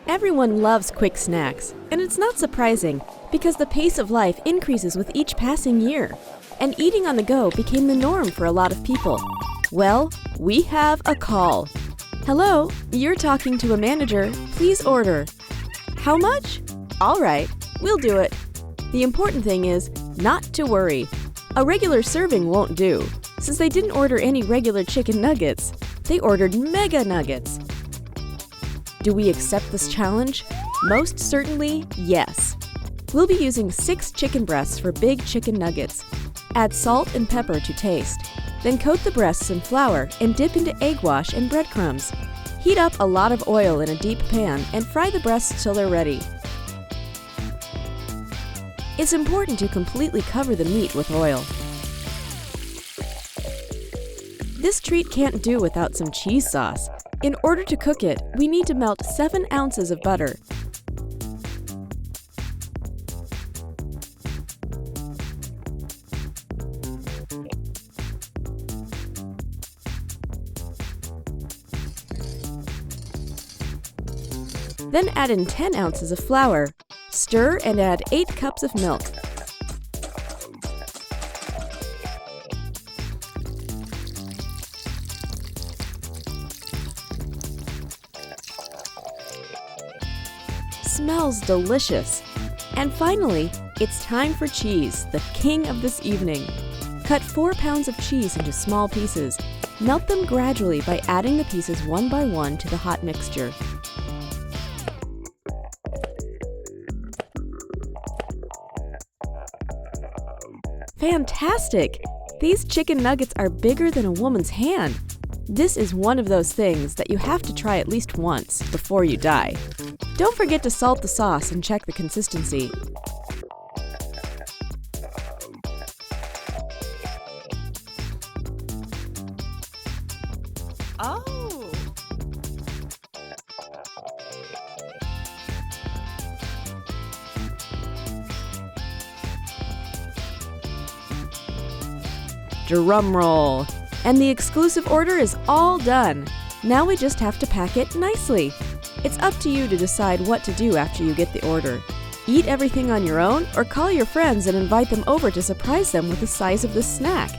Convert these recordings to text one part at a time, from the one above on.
Everyone loves quick snacks, and it's not surprising because the pace of life increases with each passing year, and eating on the go became the norm for a lot of people. Well, we have a call. Hello, you're talking to a manager. Please order. How much? All right, we'll do it. The important thing is not to worry. A regular serving won't do, since they didn't order any regular chicken nuggets. They ordered mega nuggets. Do we accept this challenge? Most certainly, yes. We'll be using 6 chicken breasts for big chicken nuggets. Add salt and pepper to taste. Then coat the breasts in flour and dip into egg wash and breadcrumbs. Heat up a lot of oil in a deep pan and fry the breasts till they're ready. It's important to completely cover the meat with oil. This treat can't do without some cheese sauce. In order to cook it, we need to melt 7 ounces of butter. Then add in 10 ounces of flour. Stir and add 8 cups of milk. Smells delicious. And finally, it's time for cheese, the king of this evening. Cut 4 pounds of cheese into small pieces. Melt them gradually by adding the pieces one by one to the hot mixture. Fantastic! These chicken nuggets are bigger than a woman's hand. This is one of those things that you have to try at least once before you die. Don't forget to salt the sauce and check the consistency. Oh! Drum roll! And the exclusive order is all done. Now we just have to pack it nicely. It's up to you to decide what to do after you get the order. Eat everything on your own or call your friends and invite them over to surprise them with the size of this snack.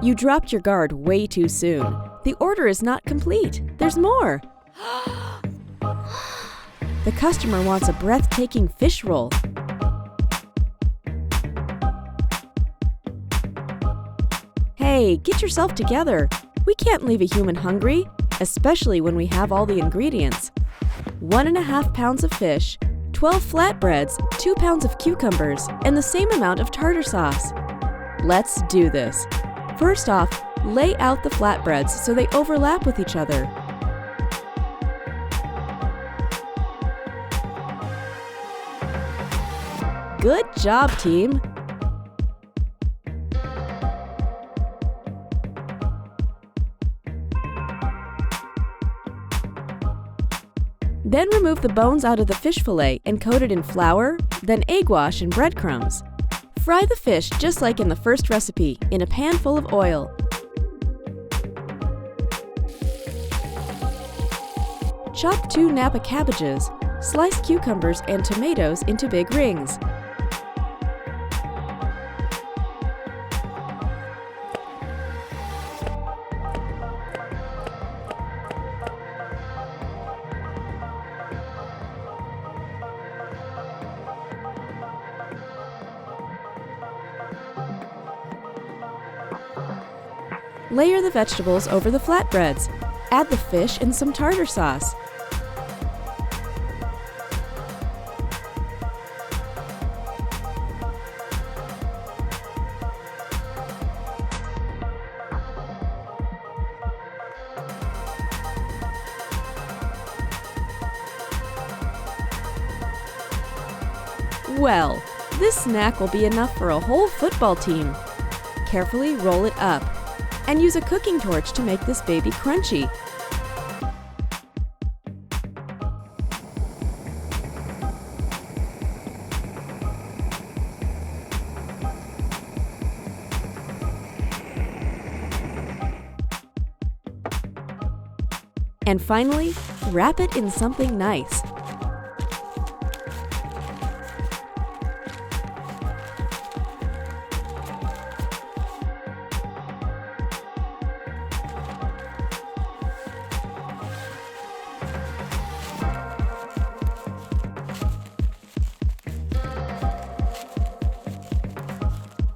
You dropped your guard way too soon. The order is not complete. There's more. The customer wants a breathtaking fish roll. Hey, get yourself together. We can't leave a human hungry, especially when we have all the ingredients. 1.5 pounds of fish, 12 flatbreads, 2 pounds of cucumbers, and the same amount of tartar sauce. Let's do this. First off, lay out the flatbreads so they overlap with each other. Good job, team! Then remove the bones out of the fish fillet and coat it in flour, then egg wash and breadcrumbs. Fry the fish just like in the first recipe, in a pan full of oil. Chop 2 napa cabbages, slice cucumbers and tomatoes into big rings. Layer the vegetables over the flatbreads. Add the fish and some tartar sauce. Well, this snack will be enough for a whole football team. Carefully roll it up. And use a cooking torch to make this baby crunchy. And finally, wrap it in something nice.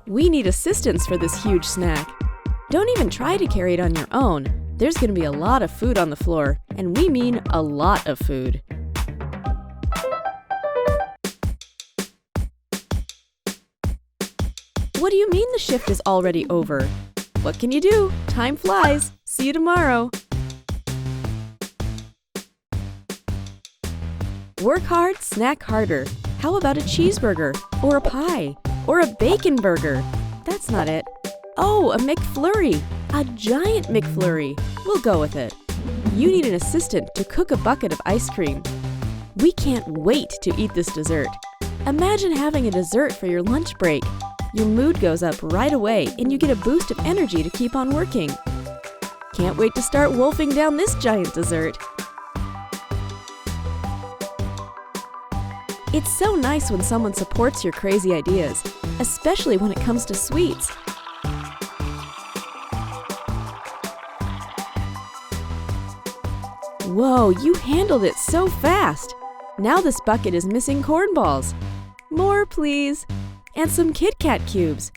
We need assistance for this huge snack. Don't even try to carry it on your own. There's going to be a lot of food on the floor, and we mean a lot of food. What do you mean the shift is already over? What can you do? Time flies. See you tomorrow. Work hard, snack harder. How about a cheeseburger, or a pie, or a bacon burger? That's not it. Oh, a McFlurry! A giant McFlurry! We'll go with it. You need an assistant to cook a bucket of ice cream. We can't wait to eat this dessert. Imagine having a dessert for your lunch break. Your mood goes up right away and you get a boost of energy to keep on working. Can't wait to start wolfing down this giant dessert. It's so nice when someone supports your crazy ideas, especially when it comes to sweets. Whoa, you handled it so fast! Now this bucket is missing corn balls. More, please. And some Kit Kat cubes.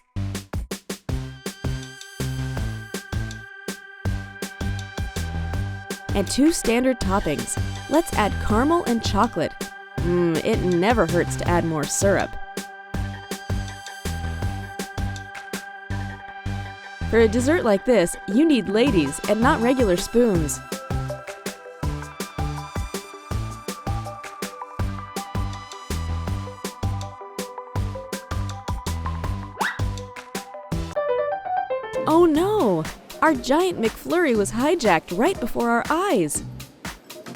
And 2 standard toppings. Let's add caramel and chocolate. It never hurts to add more syrup. For a dessert like this, you need ladies and not regular spoons. Oh no! Our giant McFlurry was hijacked right before our eyes.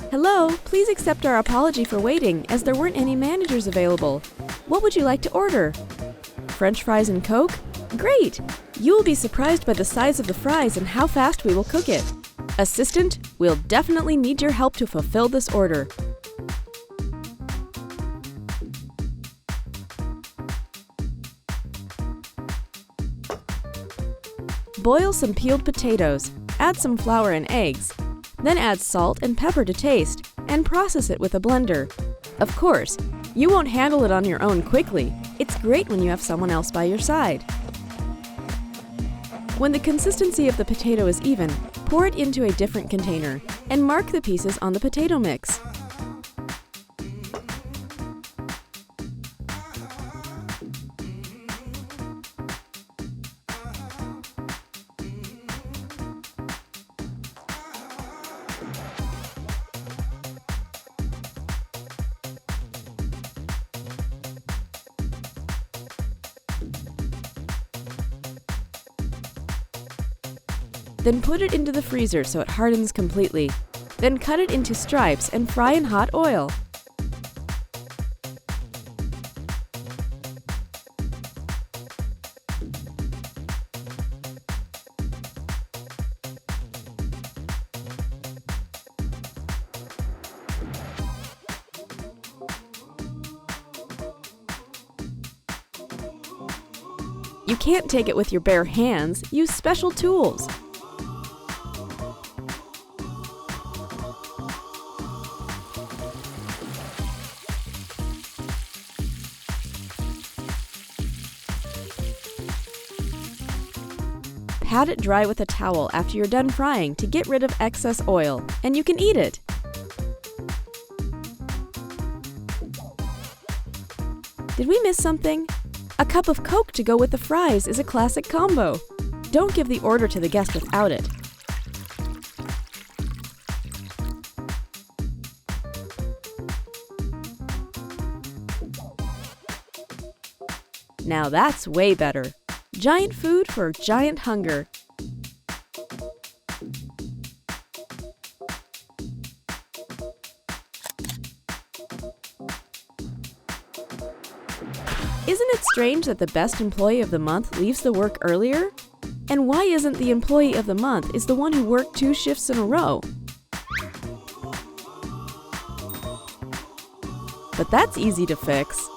Hello, please accept our apology for waiting, as there weren't any managers available. What would you like to order? French fries and Coke? Great! You will be surprised by the size of the fries and how fast we will cook it. Assistant, we'll definitely need your help to fulfill this order. Boil some peeled potatoes, add some flour and eggs, then add salt and pepper to taste, and process it with a blender. Of course, you won't handle it on your own quickly. It's great when you have someone else by your side. When the consistency of the potato is even, pour it into a different container and mark the pieces on the potato mix. Then put it into the freezer so it hardens completely. Then cut it into stripes and fry in hot oil. You can't take it with your bare hands. Use special tools. Pat it dry with a towel after you're done frying to get rid of excess oil, and you can eat it. Did we miss something? A cup of Coke to go with the fries is a classic combo. Don't give the order to the guest without it. Now that's way better. Giant food for giant hunger. Isn't it strange that the best employee of the month leaves the work earlier? And why isn't the employee of the month is the one who worked 2 shifts in a row? but that's easy to fix.